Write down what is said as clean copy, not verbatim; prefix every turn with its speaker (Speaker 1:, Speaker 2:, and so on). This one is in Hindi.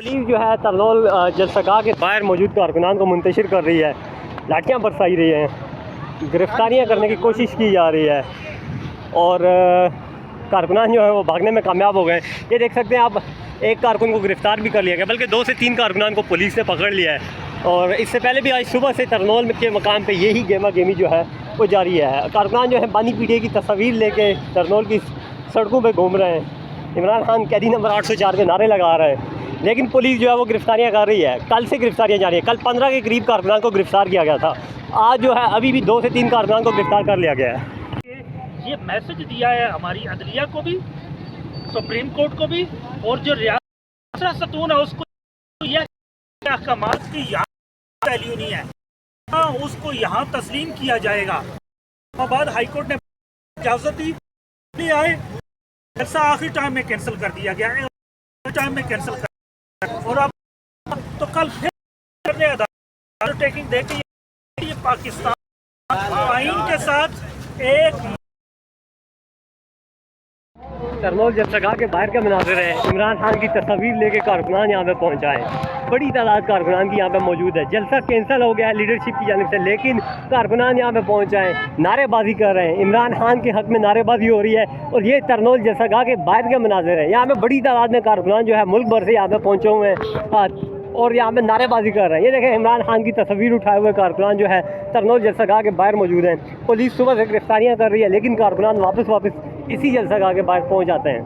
Speaker 1: पुलिस जो है तरनोल जलसगा के बाहर मौजूद कारकुनान को मुंतशिर कर रही है, लाठियाँ बरसाई रही हैं, गिरफ्तारियाँ करने की कोशिश की जा रही है और कारकुनान जो है वो भागने में कामयाब हो गए। ये देख सकते हैं आप, एक कारकुन को गिरफ़्तार भी कर लिया गया, बल्कि 2 से 3 कारकुनान को पुलिस ने पकड़ लिया है। और इससे पहले भी आज सुबह से तरनोल के मकाम पे यही गेमा गेमी जो है वो जारी है। कारकुनान जो है बानी पीटीए की तस्वीर लेके तरनोल की सड़कों पे घूम रहे हैं, इमरान खान कैदी नंबर 804 के नारे लगा रहे हैं, लेकिन पुलिस जो है वो गिरफ्तारियाँ कर रही है। कल से गिरफ्तारियाँ जारी है। कल 15 के करीब कारकुनान को गिरफ़्तार किया गया था। आज जो है अभी भी 2 से 3 कारकुनान को गिरफ़्तार कर लिया गया है।
Speaker 2: ये मैसेज दिया है हमारी अदलिया को भी, सुप्रीम कोर्ट को भी, और जो रियासत सतून है उसको, यह अहकामात की यहाँ वैल्यू नहीं है, हाँ उसको यहाँ तस्लीम किया जाएगा। बाद हाई कोर्ट ने इजाज़त दी आए, ऐसा आखिरी टाइम में कैंसिल कर दिया गया है, टाइम में कैंसिल कर, और अब तो कल फिर अंडरटेकिंग देके ये पाकिस्तान आइन के साथ एक
Speaker 1: तरनोल जलसगा के बाहर का मनाज़िर है। इमरान खान की तस्वीर लेके कारकुनान यहाँ पे पहुँचाए, बड़ी तादाद कारकुनान की यहाँ पे मौजूद है। जलसा कैंसिल हो गया है लीडरशिप की जानिब से, लेकिन कारकुनान यहाँ पे पहुँचाए, नारेबाजी कर रहे हैं, इमरान खान के हक़ में नारेबाजी हो रही है। और ये तरनोल जलसगा के बाहर का मनाज़िर है। यहाँ पे बड़ी तादाद में कारकुनान जो है मुल्क भर से यहाँ पे पहुँचे हुए हैं और यहाँ पे नारेबाजी कर रहे हैं। ये देखें, इमरान खान की तस्वीर उठाए हुए कारकुनान जो है तरनोल जलसगा के बाहर मौजूद हैं। पुलिस सुबह से गिरफ्तारियाँ कर रही है, लेकिन कारकुनान वापस इसी जलसगा के बाहर पहुँच जाते हैं।